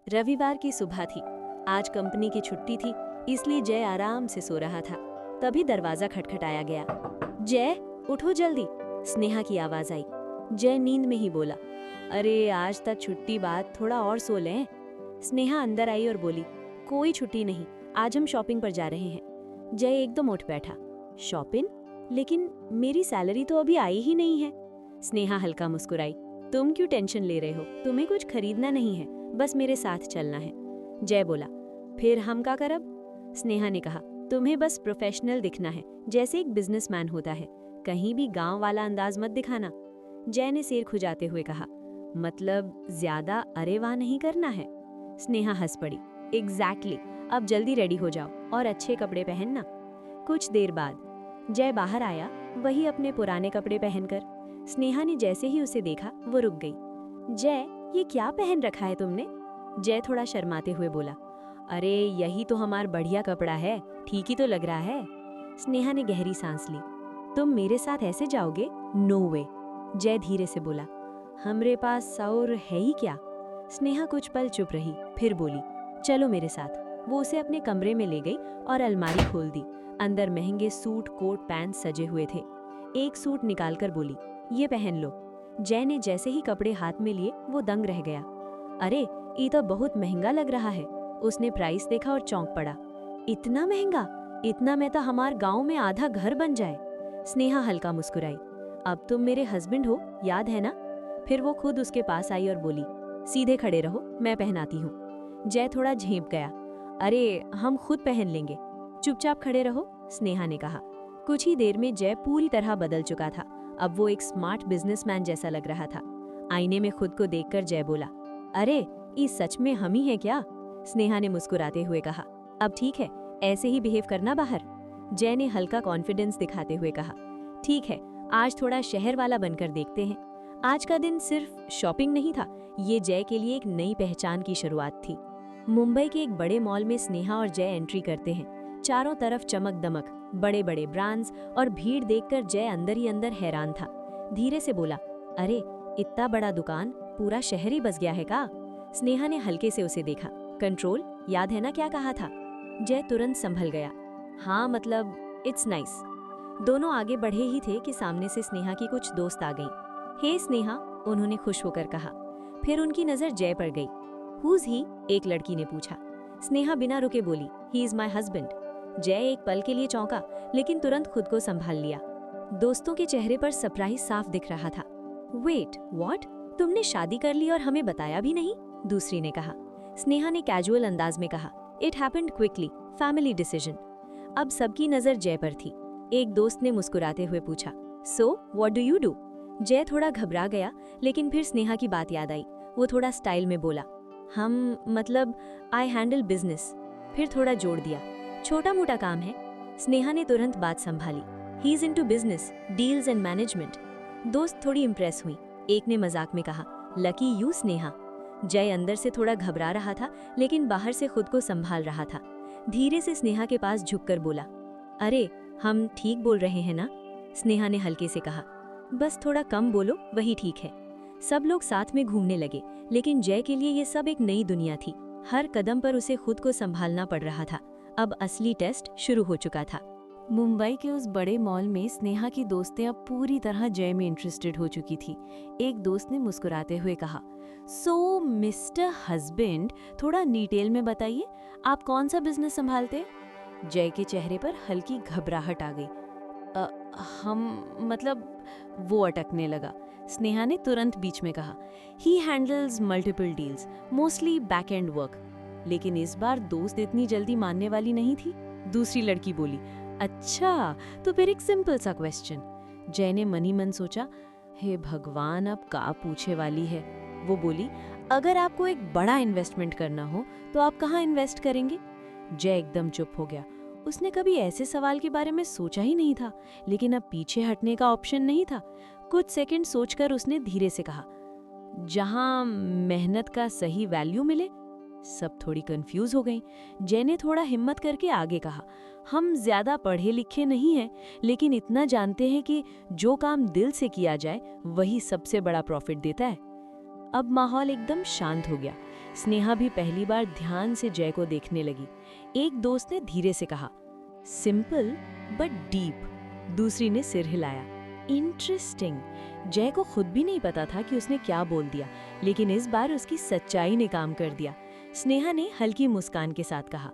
रविवार की सुबह थी। आज कंपनी की छुट्टी थी, इसलिए जय आराम से सो रहा था। तभी दरवाजा खटखटाया गया। जय, उठो जल्दी, स्नेहा की आवाज आई। जय नींद में ही बोला, अरे आज तक छुट्टी बाद थोड़ा और सो लें। स्नेहा अंदर आई और बोली, कोई छुट्टी नहीं, आज हम शॉपिंग पर जा रहे हैं। जय एकदम उठ बैठा, शॉपिंग? लेकिन मेरी सैलरी तो अभी आई ही नहीं है। स्नेहा हल्का मुस्कुराई, तुम क्यों टेंशन ले रहे हो, तुम्हें कुछ खरीदना नहीं है, बस मेरे साथ चलना है। जय बोला, फिर हम क्या करब? स्नेहा ने कहा, तुम्हें बस प्रोफेशनल दिखना है, जैसे एक बिजनेसमैन होता है, कहीं भी गांव वाला अंदाज मत दिखाना। जय ने सिर खुजाते हुए कहा, मतलब ज्यादा अरे वाह नहीं करना है। स्नेहा हंस पड़ी, एग्जैक्टली, अब जल्दी रेडी हो जाओ और अच्छे कपड़े पहनना। कुछ देर बाद जय बाहर आया, वही अपने पुराने कपड़े पहनकर। स्नेहा ने जैसे ही उसे देखा वो रुक गई। जय, ये क्या पहन रखा है तुमने? जय थोड़ा शर्माते हुए बोला, अरे यही तो हमारा बढ़िया कपड़ा है, ठीक ही तो लग रहा है। स्नेहा ने गहरी सांस ली, तुम मेरे साथ ऐसे जाओगे? नो वे। जय धीरे से बोला, हमरे पास सौर है ही क्या? स्नेहा कुछ पल चुप रही, फिर बोली, चलो मेरे साथ। वो उसे अपने कमरे में ले गई और अलमारी खोल दी। अंदर महंगे सूट, कोट, पैंट सजे हुए थे। एक सूट निकालकर बोली, ये पहन लो। जय ने जैसे ही कपड़े हाथ में लिए वो दंग रह गया। अरे ये तो बहुत महंगा लग रहा है। उसने प्राइस देखा और चौंक पड़ा, इतना महंगा? इतना में तो हमारे गांव में आधा घर बन जाए। स्नेहा हल्का मुस्कुराई, अब तुम मेरे हस्बैंड हो, याद है ना? फिर वो खुद उसके पास आई और बोली, सीधे खड़े रहो, मैं पहनाती हूँ। जय थोड़ा झेंप गया, अरे हम खुद पहन लेंगे, चुपचाप खड़े रहो, स्नेहा ने कहा। कुछ ही देर में जय पूरी तरह बदल चुका था। अब वो एक स्मार्ट बिजनेसमैन जैसा लग रहा था। आईने में खुद को देखकर जय बोला, अरे ये सच में हम ही हैं क्या? स्नेहा ने मुस्कुराते हुए कहा, अब ठीक है, ऐसे ही बिहेव करना बाहर। जय ने हल्का कॉन्फिडेंस दिखाते हुए कहा, ठीक है, आज थोड़ा शहर वाला बनकर देखते हैं। आज का दिन सिर्फ शॉपिंग नहीं था, ये जय के लिए एक नई पहचान की शुरुआत थी। मुंबई के एक बड़े मॉल में स्नेहा और जय एंट्री करते हैं। चारों तरफ चमक दमक, बड़े बड़े ब्रांड्स और भीड़ देखकर जय अंदर ही अंदर हैरान था। धीरे से बोला, अरे इतना बड़ा दुकान, पूरा शहर ही बस गया है का? स्नेहा ने हल्के से उसे देखा, कंट्रोल, याद है ना क्या कहा था? जय तुरंत संभल गया, हाँ मतलब इट्स नाइस। दोनों आगे बढ़े ही थे कि सामने से स्नेहा की कुछ दोस्त आ गई। हे स्नेहा, उन्होंने खुश होकर कहा। फिर उनकी नजर जय पर गई। हुज ही? एक लड़की ने पूछा। स्नेहा बिना रुके बोली, ही इज माई हस्बैंड। जय एक पल के लिए चौंका, लेकिन तुरंत खुद को संभाल लिया। दोस्तों के चेहरे पर सरप्राइज साफ दिख रहा था। Wait, what? तुमने शादी कर ली और हमें बताया भी नहीं? दूसरी ने कहा। स्नेहा ने कैजुअल अंदाज में कहा, it happened quickly, family decision. अब सबकी नजर जय पर थी। एक दोस्त ने मुस्कुराते हुए पूछा, so what do you do? जय थोड़ा घबरा गया, लेकिन फिर स्नेहा की बात याद आई। वो थोड़ा स्टाइल में बोला, हम मतलब आई हैंडल बिजनेस। फिर थोड़ा जोड़ दिया, छोटा मोटा काम है। स्नेहा ने तुरंत बात संभाली, he is into business, deals and management. दोस्त थोड़ी इम्प्रेस हुई। एक ने मजाक में कहा, लकी यू स्नेहा। जय अंदर से थोड़ा घबरा रहा था, लेकिन बाहर से खुद को संभाल रहा था। धीरे से स्नेहा के पास झुककर बोला, अरे हम ठीक बोल रहे हैं ना? स्नेहा ने हल्के से कहा, बस थोड़ा कम बोलो, वही ठीक है। सब लोग साथ में घूमने लगे, लेकिन जय के लिए ये सब एक नई दुनिया थी। हर कदम पर उसे खुद को संभालना पड़ रहा था। अब असली टेस्ट शुरू हो चुका था। मुंबई के उस बड़े मॉल में स्नेहा की दोस्तें अब पूरी तरह जय में इंटरेस्टेड हो चुकी थी। एक दोस्त ने मुस्कुराते हुए कहा, सो मिस्टर हस्बैंड, थोड़ा डिटेल में बताइए, आप कौन सा बिजनेस संभालते? जय के चेहरे पर हल्की घबराहट आ गई। हम मतलब, वो अटकने लगा। स्नेहा ने तुरंत बीच में कहा, ही handles multiple deals, mostly back and work. लेकिन इस बार दोस्त इतनी जल्दी मानने वाली नहीं थी। दूसरी लड़की बोली, अच्छा तो फिर एक सिंपल सा क्वेश्चन। जय ने मन ही मन सोचा, हे भगवान, अब का पूछे वाली है। वो बोली, अगर आपको एक बड़ा इन्वेस्टमेंट करना हो तो आप कहाँ इन्वेस्ट करेंगे? जय एकदम चुप हो गया। उसने कभी ऐसे सवाल के बारे में सोचा ही नहीं था, लेकिन अब पीछे हटने का ऑप्शन नहीं था। कुछ सेकंड सोचकर उसने धीरे से कहा, जहां मेहनत का सही वैल्यू मिले। सब थोड़ी कंफ्यूज हो गई। जय ने थोड़ा हिम्मत करके आगे कहा, हम ज्यादा पढ़े लिखे नहीं हैं, लेकिन इतना जानते हैं कि जो काम दिल से किया जाए वही सबसे बड़ा प्रॉफिट देता है। अब माहौल एकदम शांत हो गया। स्नेहा भी पहली बार ध्यान से जय को देखने लगी। एक दोस्त ने धीरे से कहा, सिंपल बट डीप। दूसरी ने सिर हिलाया, इंटरेस्टिंग। जय को खुद भी नहीं पता था कि उसने क्या बोल दिया, लेकिन इस बार उसकी सच्चाई ने काम कर दिया। स्नेहा ने हल्की मुस्कान के साथ कहा,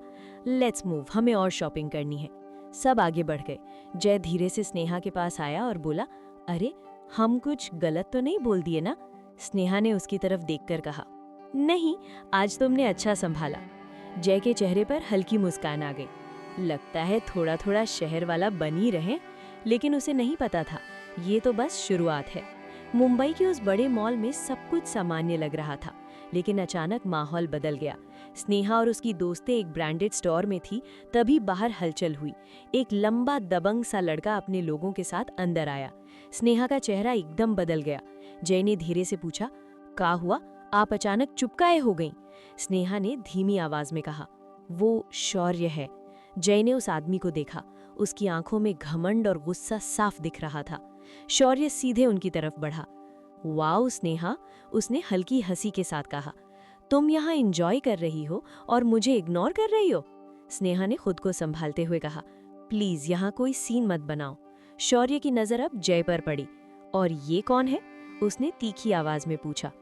लेट्स मूव, हमें और शॉपिंग करनी है। सब आगे बढ़ गए। जय धीरे से स्नेहा के पास आया और बोला, अरे हम कुछ गलत तो नहीं बोल दिए ना? स्नेहा ने उसकी तरफ देखकर कहा, नहीं, आज तुमने अच्छा संभाला। जय के चेहरे पर हल्की मुस्कान आ गई। लगता है थोड़ा थोड़ा शहर वाला बन ही रहे, लेकिन उसे नहीं पता था ये तो बस शुरुआत है। मुंबई के उस बड़े मॉल में सब कुछ सामान्य लग रहा था, लेकिन अचानक माहौल बदल गया। स्नेहा और उसकी दोस्तें एक ब्रांडेड स्टोर में थी, तभी बाहर हलचल हुई। एक लंबा दबंग सा लड़का अपने लोगों के साथ अंदर आया। स्नेहा का चेहरा एकदम बदल गया। जय ने धीरे से पूछा, क्या हुआ, आप अचानक चुप काहे हो गईं? स्नेहा ने धीमी आवाज में कहा, वो शौर्य है। जय ने उस आदमी को देखा। उसकी आंखों में घमंड और गुस्सा साफ दिख रहा था। शौर्य सीधे उनकी तरफ बढ़ा। वाओ स्नेहा, उसने हल्की हंसी के साथ कहा, तुम यहाँ एंजॉय कर रही हो और मुझे इग्नोर कर रही हो? स्नेहा ने खुद को संभालते हुए कहा, प्लीज यहाँ कोई सीन मत बनाओ। शौर्य की नजर अब जय पर पड़ी। और ये कौन है? उसने तीखी आवाज में पूछा।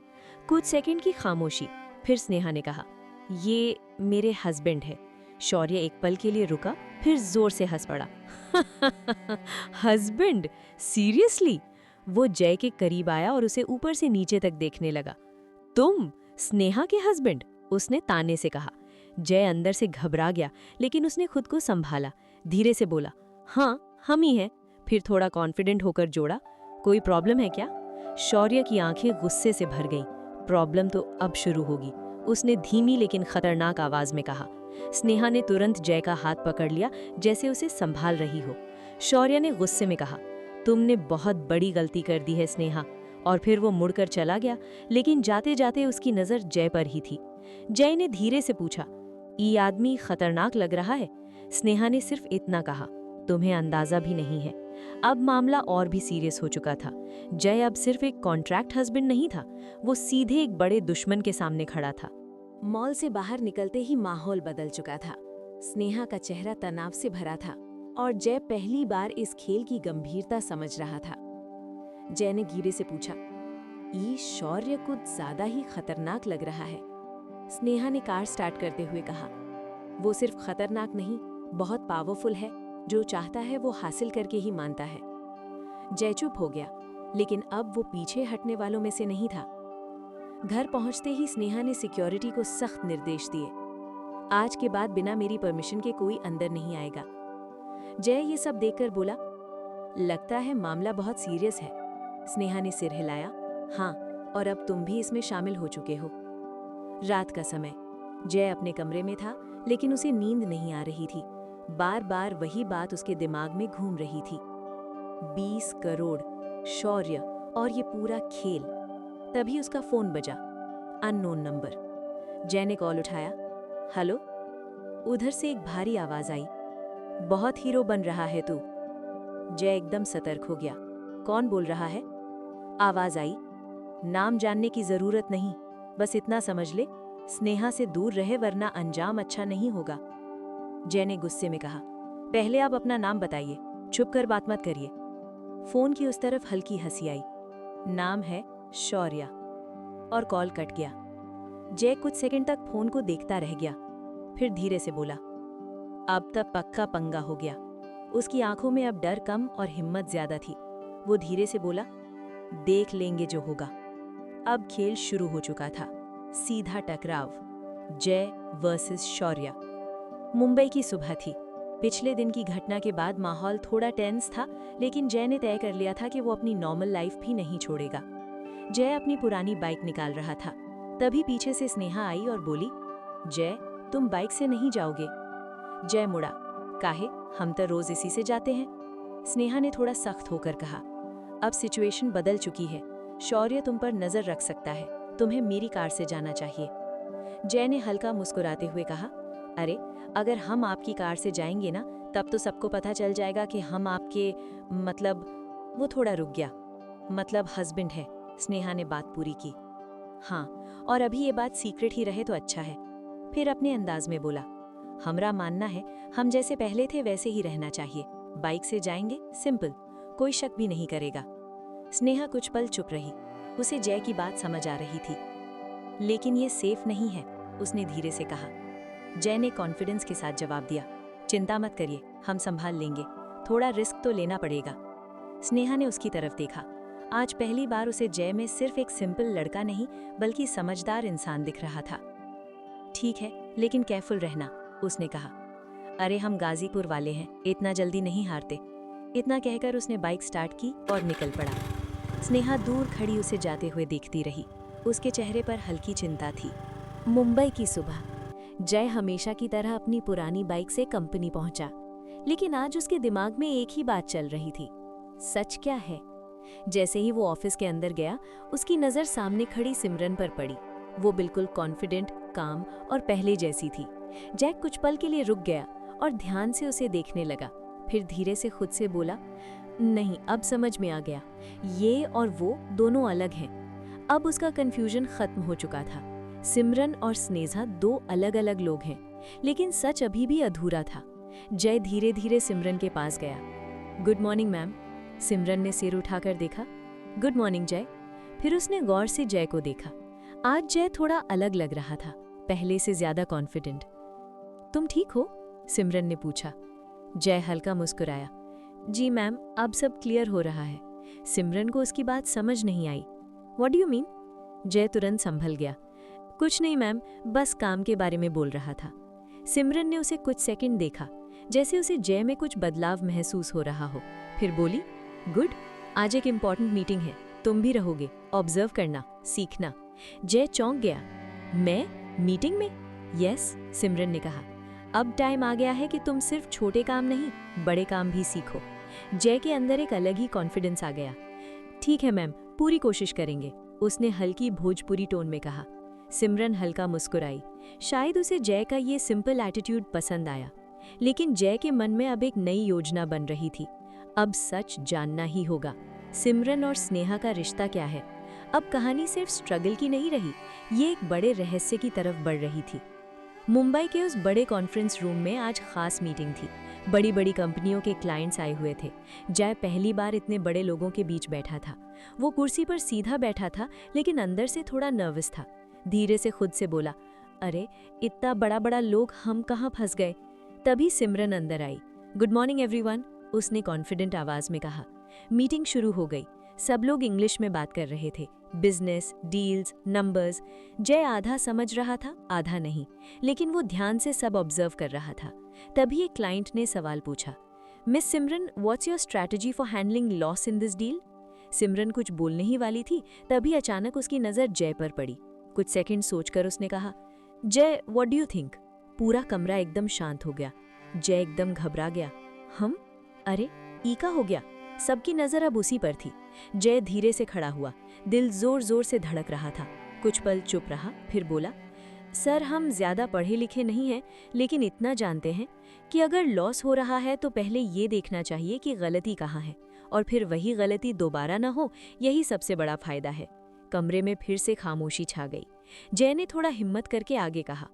कुछ सेकंड की खामोशी, फिर स्नेहा ने कहा, ये मेरे हस्बैंड है। शौर्य एक पल के लिए रुका, फिर जोर से हंस पड़ा। हस्बैंड? सीरियसली? वो जय के करीब आया और उसे ऊपर से नीचे तक देखने लगा। तुम स्नेहा के हस्बैंड? उसने ताने से कहा। जय अंदर से घबरा गया, लेकिन उसने खुद को संभाला। धीरे से बोला, हाँ हम ही हैं। फिर थोड़ा कॉन्फिडेंट होकर जोड़ा, कोई प्रॉब्लम है क्या? शौर्य की आंखें गुस्से से भर गईं। प्रॉब्लम तो अब शुरू होगी, उसने धीमी लेकिन खतरनाक आवाज में कहा। स्नेहा ने तुरंत जय का हाथ पकड़ लिया, जैसे उसे संभाल रही हो। शौर्य ने गुस्से में कहा, तुमने बहुत बड़ी गलती कर दी है स्नेहा। और फिर वो मुड़कर चला गया, लेकिन जाते जाते उसकी नजर जय पर ही थी। जय ने धीरे से पूछा, ये आदमी खतरनाक लग रहा है? स्नेहा ने सिर्फ इतना कहा, तुम्हें अंदाजा भी नहीं है। अब मामला और भी सीरियस हो चुका था। जय अब सिर्फ एक कॉन्ट्रैक्ट हस्बैंड नहीं था, वो सीधे एक बड़े दुश्मन के सामने खड़ा था। मॉल से बाहर निकलते ही माहौल बदल चुका था। स्नेहा का चेहरा तनाव से भरा था और जय पहली बार इस खेल की गंभीरता समझ रहा था। जय ने धीरे से पूछा, ये शौर्य कुछ ज्यादा ही खतरनाक लग रहा है। स्नेहा ने कार स्टार्ट करते हुए कहा, वो सिर्फ खतरनाक नहीं, बहुत पावरफुल है। जो चाहता है वो हासिल करके ही मानता है। जय चुप हो गया, लेकिन अब वो पीछे हटने वालों में से नहीं था। घर पहुंचते ही स्नेहा ने सिक्योरिटी को सख्त निर्देश दिए, आज के बाद बिना मेरी परमिशन के कोई अंदर नहीं आएगा। जय ये सब देखकर बोला, लगता है मामला बहुत सीरियस है। स्नेहा ने सिर हिलाया, हाँ, और अब तुम भी इसमें शामिल हो चुके हो। रात का समय, जय अपने कमरे में था, लेकिन उसे नींद नहीं आ रही थी। बार बार वही बात उसके दिमाग में घूम रही थी, 20 करोड़, शौर्य और ये पूरा खेल। तभी उसका फोन बजा, अननोन नंबर। जय ने कॉल उठाया, हेलो। उधर से एक भारी आवाज आई, बहुत हीरो बन रहा है तू। जय एकदम सतर्क हो गया, कौन बोल रहा है? आवाज आई, नाम जानने की जरूरत नहीं, बस इतना समझ ले, स्नेहा से दूर रहे वरना अंजाम अच्छा नहीं होगा। जय ने गुस्से में कहा, पहले आप अपना नाम बताइए, छुप कर बात मत करिए। फोन की उस तरफ हल्की हंसी आई, नाम है शौर्य। और कॉल कट गया। जय कुछ सेकंड तक फोन को देखता रह गया, फिर धीरे से बोला, अब तक पक्का पंगा हो गया। उसकी आंखों में अब डर कम और हिम्मत ज्यादा थी। वो धीरे से बोला, देख लेंगे जो होगा। अब खेल शुरू हो चुका था, सीधा टकराव, जय वर्सेस शौर्य। मुंबई की सुबह थी। पिछले दिन की घटना के बाद माहौल थोड़ा टेंस था, लेकिन जय ने तय कर लिया था कि वो अपनी नॉर्मल लाइफ भी नहीं छोड़ेगा। जय अपनी पुरानी बाइक निकाल रहा था, तभी पीछे से स्नेहा आई और बोली, जय तुम बाइक से नहीं जाओगे? जय मुड़ा, काहे, हम तो रोज इसी से जाते हैं। स्नेहा ने थोड़ा सख्त होकर कहा, अब सिचुएशन बदल चुकी है, शौर्य तुम पर नजर रख सकता है, तुम्हें मेरी कार से जाना चाहिए। जय ने हल्का मुस्कुराते हुए कहा, अरे अगर हम आपकी कार से जाएंगे ना, तब तो सबको पता चल जाएगा कि हम आपके मतलब। वो थोड़ा रुक गया, मतलब हस्बैंड है। स्नेहा ने बात पूरी की। हाँ, और अभी ये बात सीक्रेट ही रहे तो अच्छा है। फिर अपने अंदाज में बोला, हमरा मानना है हम जैसे पहले थे वैसे ही रहना चाहिए। बाइक से जाएंगे, सिंपल, कोई शक भी नहीं करेगा। स्नेहा कुछ पल चुप रही। उसे जय की बात समझ आ रही थी। लेकिन ये सेफ नहीं है, उसने धीरे से कहा। जय ने कॉन्फिडेंस के साथ जवाब दिया, चिंता मत करिए, हम संभाल लेंगे, थोड़ा रिस्क तो लेना पड़ेगा। स्नेहा ने उसकी तरफ देखा। आज पहली बार उसे जय में सिर्फ एक सिंपल लड़का नहीं बल्कि समझदार इंसान दिख रहा था। ठीक है, लेकिन केयरफुल रहना, उसने कहा। अरे हम गाजीपुर वाले हैं, इतना जल्दी नहीं हारते। इतना कहकर उसने बाइक स्टार्ट की और निकल पड़ा। स्नेहा दूर खड़ी उसे जाते हुए देखती रही। उसके चेहरे पर हल्की चिंता थी। मुंबई की सुबह। जय हमेशा की तरह अपनी पुरानी बाइक से कंपनी पहुंचा, लेकिन आज उसके दिमाग में एक ही बात चल रही थी, सच क्या है। जैसे ही वो ऑफिस के अंदर गया, उसकी नजर सामने खड़ी सिमरन पर पड़ी। वो बिल्कुल कॉन्फिडेंट, काम और पहले जैसी थी। जय कुछ पल के लिए रुक गया और ध्यान से उसे देखने लगा। फिर धीरे से खुद से बोला, नहीं, अब समझ में आ गया, ये और वो दोनों अलग हैं। अब उसका कंफ्यूजन खत्म हो चुका था। सिमरन और स्नेहा दो अलग अलग लोग हैं, लेकिन सच अभी भी अधूरा था। जय धीरे धीरे सिमरन के पास गया। Good morning ma'am. सिमरन ने सिर उठाकर देखा। गुड मॉर्निंग जय। फिर उसने गौर से जय को देखा। आज जय थोड़ा अलग लग रहा था, पहले से ज्यादा कॉन्फिडेंट। तुम ठीक हो? सिमरन ने पूछा। जय हल्का मुस्कुराया। जी मैम, अब सब क्लियर हो रहा है। सिमरन को उसकी बात समझ नहीं आई। What do you mean? Jay तुरंत संभल गया। कुछ नहीं मैम, बस काम के बारे में बोल रहा था। सिमरन ने उसे कुछ सेकंड देखा, जैसे उसे जय में कुछ बदलाव महसूस हो रहा हो। फिर बोली, गुड, आज एक इम्पॉर्टेंट मीटिंग है, तुम भी रहोगे, ऑब्जर्व करना, सीखना। जय चौंक गया। मैं मीटिंग में? यस, सिमरन ने कहा। अब टाइम आ गया है कि तुम सिर्फ छोटे काम नहीं, बड़े काम भी सीखो। जय के अंदर एक अलग ही कॉन्फिडेंस आ गया। ठीक है मैम, पूरी कोशिश करेंगे, उसने हल्की भोजपुरी टोन में कहा। सिमरन हल्का मुस्कुराई। शायद उसे जय का ये सिंपल एटीट्यूड पसंद आया। लेकिन जय के मन में अब एक नई योजना बन रही थी। अब सच जानना ही होगा, सिमरन और स्नेहा का रिश्ता क्या है। अब कहानी सिर्फ स्ट्रगल की नहीं रही, ये एक बड़े रहस्य की तरफ बढ़ रही थी। मुंबई के उस बड़े कॉन्फ्रेंस रूम में आज खास मीटिंग थी। बड़ी बड़ी कंपनियों के क्लाइंट्स आए हुए थे। जय पहली बार इतने बड़े लोगों के बीच बैठा था। वो कुर्सी पर सीधा बैठा था, लेकिन अंदर से थोड़ा नर्वस था। धीरे से खुद से बोला, अरे इतना बड़ा बड़ा लोग, हम कहाँ फंस गए। तभी सिमरन अंदर आई। गुड मॉर्निंग एवरीवन, उसने कॉन्फिडेंट आवाज में कहा। मीटिंग शुरू हो गई। सब लोग इंग्लिश में बात कर रहे थे, बिजनेस, डील्स, नंबर्स। जय आधा समझ रहा था, आधा नहीं, लेकिन वो ध्यान से सब ऑब्जर्व कर रहा था। तभी एक क्लाइंट ने सवाल पूछा, miss Simran, what's your strategy for handling loss in this deal? Simran कुछ बोलने ही वाली थी, तभी अचानक उसकी नजर जय पर पड़ी। कुछ सेकंड सोचकर उसने कहा, जय, व्हाट डू यू थिंक? पूरा कमरा एकदम शांत हो गया। जय एकदम घबरा गया। हम? अरे ई का हो गया? सबकी नजर अब उसी पर थी। जय धीरे से खड़ा हुआ, दिल जोर जोर से धड़क रहा था। कुछ पल चुप रहा, फिर बोला, सर, हम ज्यादा पढ़े लिखे नहीं हैं, लेकिन इतना जानते हैं कि अगर लॉस हो रहा है तो पहले ये देखना चाहिए कि गलती कहाँ है, और फिर वही गलती दोबारा न हो, यही सबसे बड़ा फायदा है। कमरे में फिर से खामोशी छा गई। जय ने थोड़ा हिम्मत करके आगे कहा,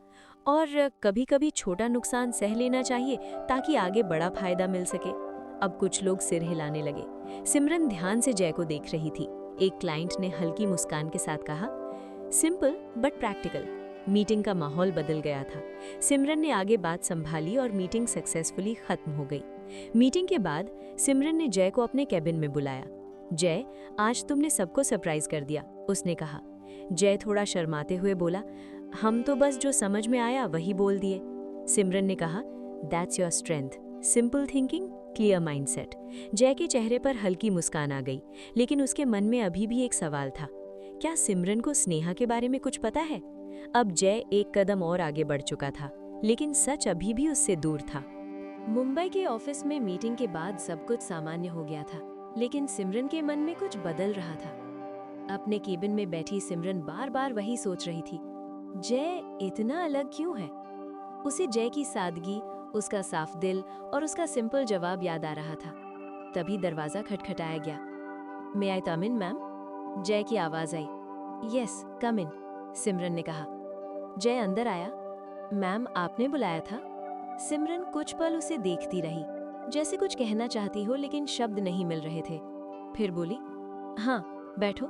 और कभी कभी छोटा नुकसान सह लेना चाहिए ताकि आगे बड़ा फायदा मिल सके। अब कुछ लोग सिर हिलाने लगे। सिमरन ध्यान से जय को देख रही थी। एक क्लाइंट ने हल्की मुस्कान के साथ कहा, सिंपल बट प्रैक्टिकल। मीटिंग का माहौल बदल गया था। सिमरन ने आगे बात संभाली और मीटिंग सक्सेसफुली खत्म हो गई। मीटिंग के बाद सिमरन ने जय को अपने कैबिन में बुलाया। जय, आज तुमने सबको सरप्राइज कर दिया, उसने कहा। जय थोड़ा शर्माते हुए बोला, हम तो बस जो समझ में आया वही बोल दिए। सिमरन ने कहा, that's your strength, simple thinking, clear mindset. जय के चेहरे पर हल्की मुस्कान आ गई, लेकिन उसके मन में अभी भी एक सवाल था, क्या सिमरन को स्नेहा के बारे में कुछ पता है? अब जय एक कदम और आगे बढ़ चुका था, लेकिन सच अभी भी उससे दूर था। मुंबई के ऑफिस में मीटिंग के बाद सब कुछ सामान्य हो गया था, लेकिन सिमरन के मन में कुछ बदल रहा था। अपने केबिन में बैठी सिमरन बार बार वही सोच रही थी, जय इतना अलग क्यों है? उसे जय की सादगी, उसका साफ दिल और उसका सिंपल जवाब याद आ रहा था। तभी दरवाजा खटखटाया गया। मे आई कम इन मैम? जय की आवाज आई। यस, कम इन। सिमरन ने कहा। जय अंदर आया। मैम, आपने बुलाया था? सिमरन कुछ पल उसे देखती रही, जैसे कुछ कहना चाहती हो लेकिन शब्द नहीं मिल रहे थे। फिर बोली, हाँ बैठो।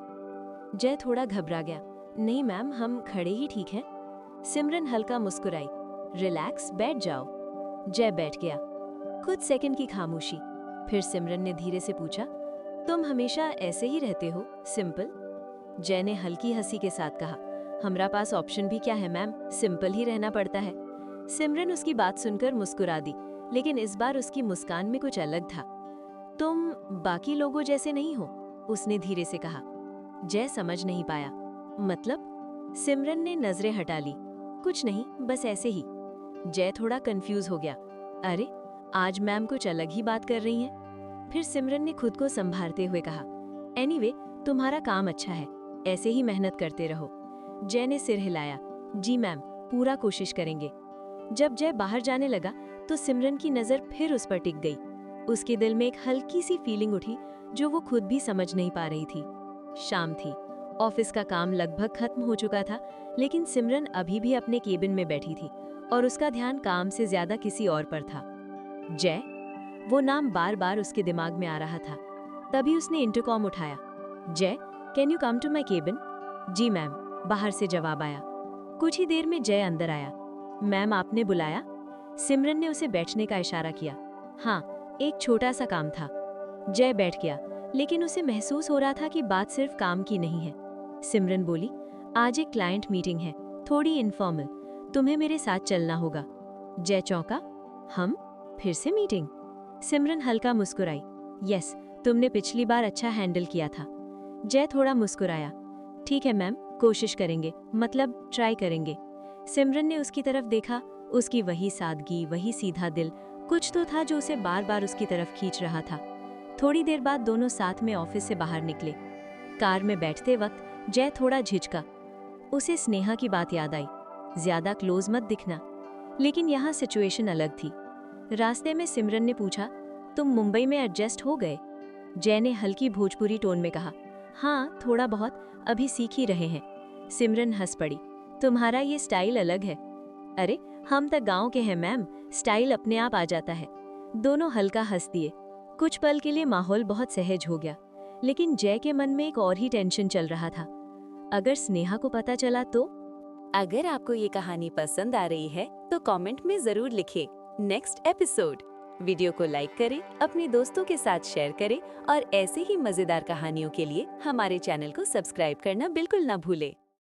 जय थोड़ा घबरा गया। नहीं मैम, हम खड़े ही ठीक हैं। सिमरन हल्का मुस्कुराई। रिलैक्स, बैठ जाओ। जय बैठ गया। कुछ सेकंड की खामोशी। फिर सिमरन ने धीरे से पूछा, तुम हमेशा ऐसे ही रहते हो, सिंपल? जय ने हल्की हंसी के साथ कहा, हमरा पास ऑप्शन भी क्या है मैम, सिंपल ही रहना पड़ता है। सिमरन उसकी बात सुनकर मुस्कुरा दी, लेकिन इस बार उसकी मुस्कान में कुछ अलग था। तुम बाकी लोगों जैसे नहीं हो, उसने धीरे से कहा। जय समझ नहीं पाया। मतलब? सिमरन ने नजरें हटा ली। कुछ नहीं, बस ऐसे ही। जय थोड़ा कंफ्यूज हो गया। अरे, आज मैम कुछ अलग ही बात कर रही हैं। फिर सिमरन ने खुद को संभालते हुए कहा, एनीवे, तुम्हारा काम अच्छा है, ऐसे ही मेहनत करते रहो। जय ने सिर हिलाया। जी मैम, पूरा कोशिश करेंगे। जब जय बाहर जाने लगा तो सिमरन की नजर फिर उस पर टिक गई। उसके दिल में एक हल्की सी फीलिंग उठी जो वो खुद भी समझ नहीं पा रही थी। शाम थी। ऑफिस का काम लगभग खत्म हो चुका था, लेकिन सिमरन अभी भी अपने केबिन में बैठी थी और उसका ध्यान काम से ज्यादा किसी और पर था। जय, वो नाम बार बार उसके दिमाग में आ रहा था। तभी उसने इंटरकॉम उठाया। Jay, can you come to my cabin? जी मैम, बाहर से जवाब आया। कुछ ही देर में जय अंदर आया। मैम, आपने बुलाया? सिमरन ने उसे बैठने का इशारा किया। हाँ, एक छोटा सा काम था। जय बैठ गया, लेकिन उसे महसूस हो रहा था कि बात सिर्फ काम की नहीं है। सिमरन बोली, आज एक क्लाइंट मीटिंग है, थोड़ी इनफॉर्मल, तुम्हें मेरे साथ चलना होगा। जय चौंका। हम? फिर से मीटिंग? सिमरन हल्का मुस्कुराई। यस, तुमने पिछली बार अच्छा हैंडल किया था। जय थोड़ा मुस्कुराया। ठीक है मैम, कोशिश करेंगे, मतलब ट्राई करेंगे। सिमरन ने उसकी तरफ देखा। उसकी वही सादगी, वही सीधा दिल, कुछ तो था जो उसे बार बार उसकी तरफ खींच रहा था। थोड़ी देर बाद दोनों साथ में ऑफिस से बाहर निकले। कार में बैठते वक्त जय थोड़ा झिझका। उसे स्नेहा की बात याद आई, ज्यादा क्लोज मत दिखना। लेकिन यहाँ सिचुएशन अलग थी। रास्ते में सिमरन ने पूछा, तुम मुंबई में एडजस्ट हो गए? जय ने हल्की भोजपुरी टोन में कहा, हाँ थोड़ा बहुत, अभी सीख ही रहे हैं। सिमरन हंस पड़ी, तुम्हारा ये स्टाइल अलग है। अरे, हम तक गांव के हैं मैम, स्टाइल अपने आप आ जाता है। दोनों हल्का हंस दिए। कुछ पल के लिए माहौल बहुत सहज हो गया, लेकिन जय के मन में एक और ही टेंशन चल रहा था। अगर स्नेहा को पता चला तो? अगर आपको ये कहानी पसंद आ रही है तो कमेंट में जरूर लिखें नेक्स्ट एपिसोड। वीडियो को लाइक करें, अपने दोस्तों के साथ शेयर करें और ऐसे ही मजेदार कहानियों के लिए हमारे चैनल को सब्सक्राइब करना बिल्कुल ना भूलें।